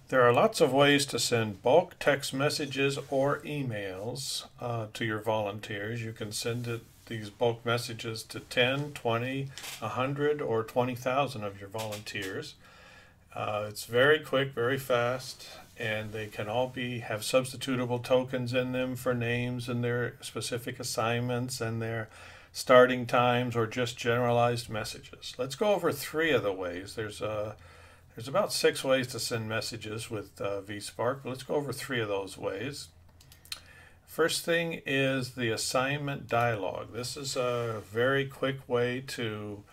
There are lots of ways to send bulk text messages or emails to your volunteers. You can send these bulk messages to 10, 20, 100, or 20,000 of your volunteers. It's very quick, very fast, and they can all have substitutable tokens in them for names and their specific assignments and their starting times or just generalized messages. Let's go over three of the ways. There's about 6 ways to send messages with vSpark. Let's go over 3 of those ways. First thing is the assignment dialog. This is a very quick way to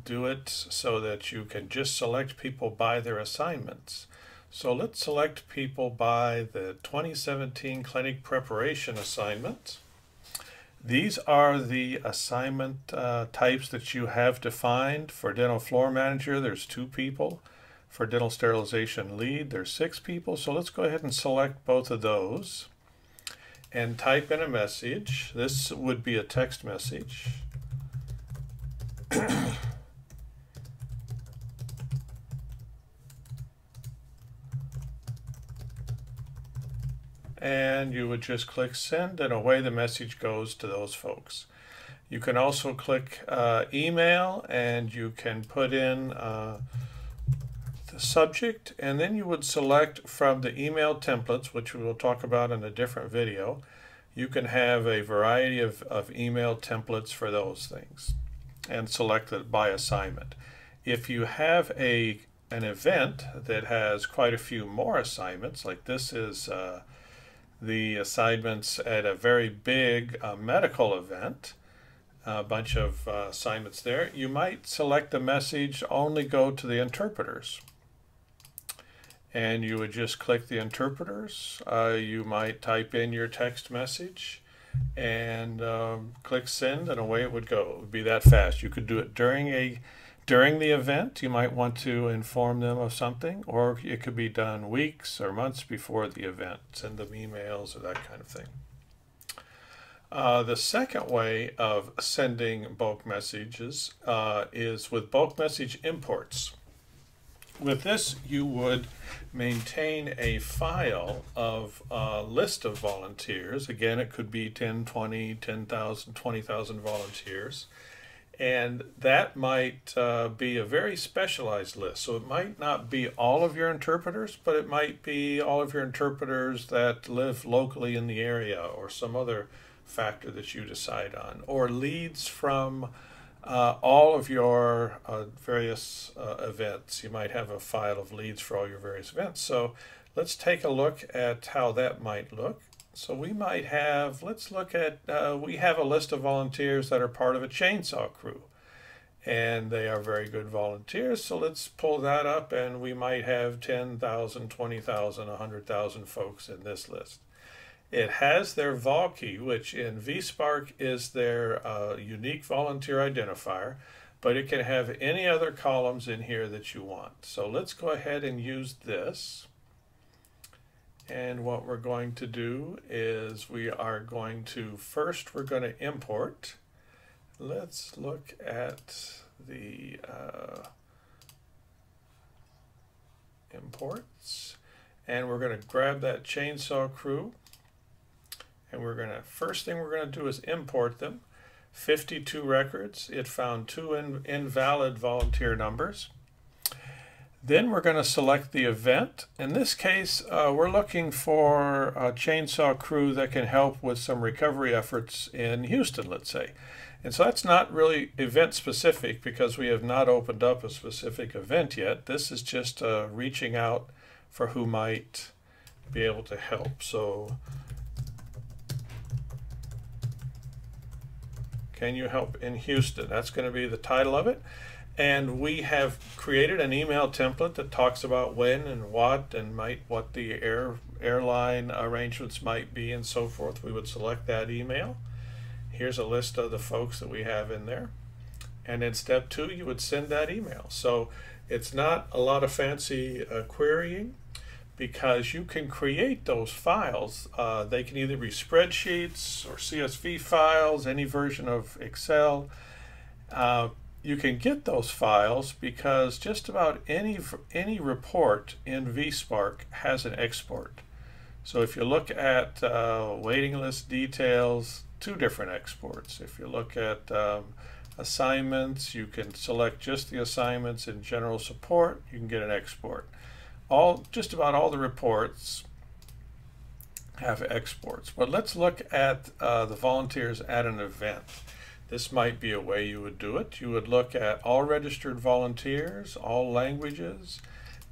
do it so that you can just select people by their assignments. So let's select people by the 2017 clinic preparation assignment. These are the assignment types that you have defined. For dental floor manager, there's 2 people. For dental sterilization lead, there's 6 people. So let's go ahead and select both of those and type in a message. This would be a text message. And you would just click send, and away the message goes to those folks. You can also click email, and you can put in the subject, and then you would select from the email templates, which we will talk about in a different video. You can have a variety of email templates for those things and select it by assignment. If you have an event that has quite a few more assignments, like this is the assignments at a very big medical event, a bunch of assignments there, you might select the message only go to the interpreters. And you would just click the interpreters. You might type in your text message and click send, and away it would go. It would be that fast. You could do it during the event. You might want to inform them of something, or it could be done weeks or months before the event. Send them emails or that kind of thing. The second way of sending bulk messages is with bulk message imports. With this, you would maintain a file of a list of volunteers. Again, it could be 10, 20, 10,000, 20,000 volunteers. And that might be a very specialized list. So it might not be all of your interpreters, but it might be all of your interpreters that live locally in the area, or some other factor that you decide on, or leads from all of your various events. You might have a file of leads for all your various events. So let's take a look at how that might look. So we might have, let's look at, we have a list of volunteers that are part of a chainsaw crew. And they are very good volunteers. So let's pull that up, and we might have 10,000, 20,000, 100,000 folks in this list. It has their vol key, which in vSpark is their unique volunteer identifier, but it can have any other columns in here that you want. So let's go ahead and use this. And what we're going to do is we are going to, first we're going to import. Let's look at the imports. And we're going to grab that chainsaw crew. And we're going to, first thing we're going to do is import them. 52 records. It found 2 invalid volunteer numbers. Then we're going to select the event. In this case, we're looking for a chainsaw crew that can help with some recovery efforts in Houston, let's say. And so that's not really event specific because we have not opened up a specific event yet. This is just reaching out for who might be able to help. So, can you help in Houston? That's going to be the title of it. And we have created an email template that talks about when and what and what the airline arrangements might be and so forth. We would select that email. Here's a list of the folks that we have in there. And in step 2, you would send that email. So it's not a lot of fancy querying, because you can create those files. They can either be spreadsheets or CSV files, any version of Excel. you can get those files because just about any report in vSpark has an export. So if you look at waiting list details, two different exports. If you look at assignments, you can select just the assignments in general support, you can get an export. Just about all the reports have exports. But let's look at the volunteers at an event. This might be a way you would do it. You would look at all registered volunteers, all languages,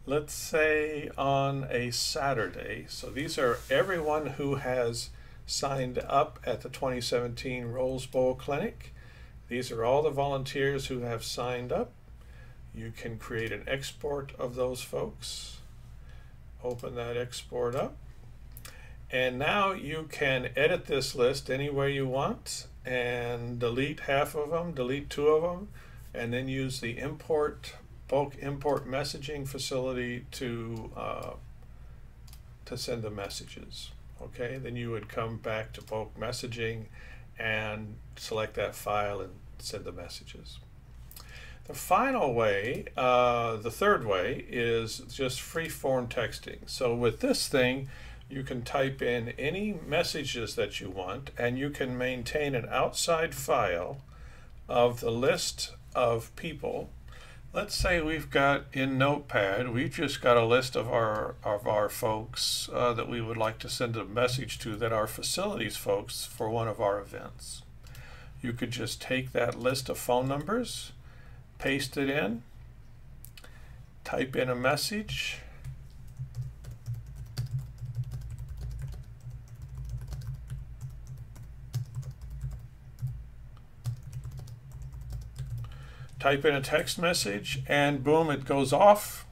let's say on a Saturday. So these are everyone who has signed up at the 2017 Rose Bowl Clinic. These are all the volunteers who have signed up. You can create an export of those folks. Open that export up. And now you can edit this list any way you want and delete half of them, delete two of them, and then use the bulk import messaging facility to send the messages. Okay, then you would come back to bulk messaging and select that file and send the messages. The final way, the third way, is just free-form texting. So with this thing, you can type in any messages that you want, and you can maintain an outside file of the list of people. Let's say we've got in Notepad, we've just got a list of our folks that we would like to send a message to, that are facilities folks for one of our events. You could just take that list of phone numbers, paste it in, type in a message, type in a text message, and boom, it goes off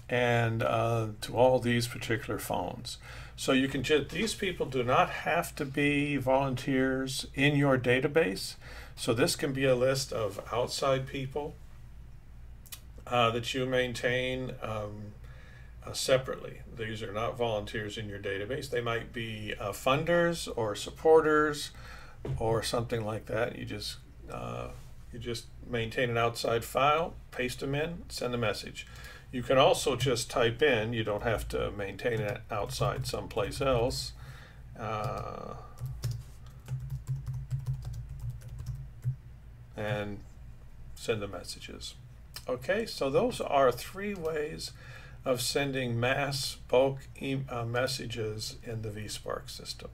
and to all these particular phones. So you can just, these people do not have to be volunteers in your database. So this can be a list of outside people that you maintain separately. These are not volunteers in your database. They might be funders or supporters or something like that. You just maintain an outside file, paste them in, send a message. You can also just type in, you don't have to maintain it outside someplace else. And send the messages. Okay, so those are 3 ways of sending mass bulk messages in the vSpark system.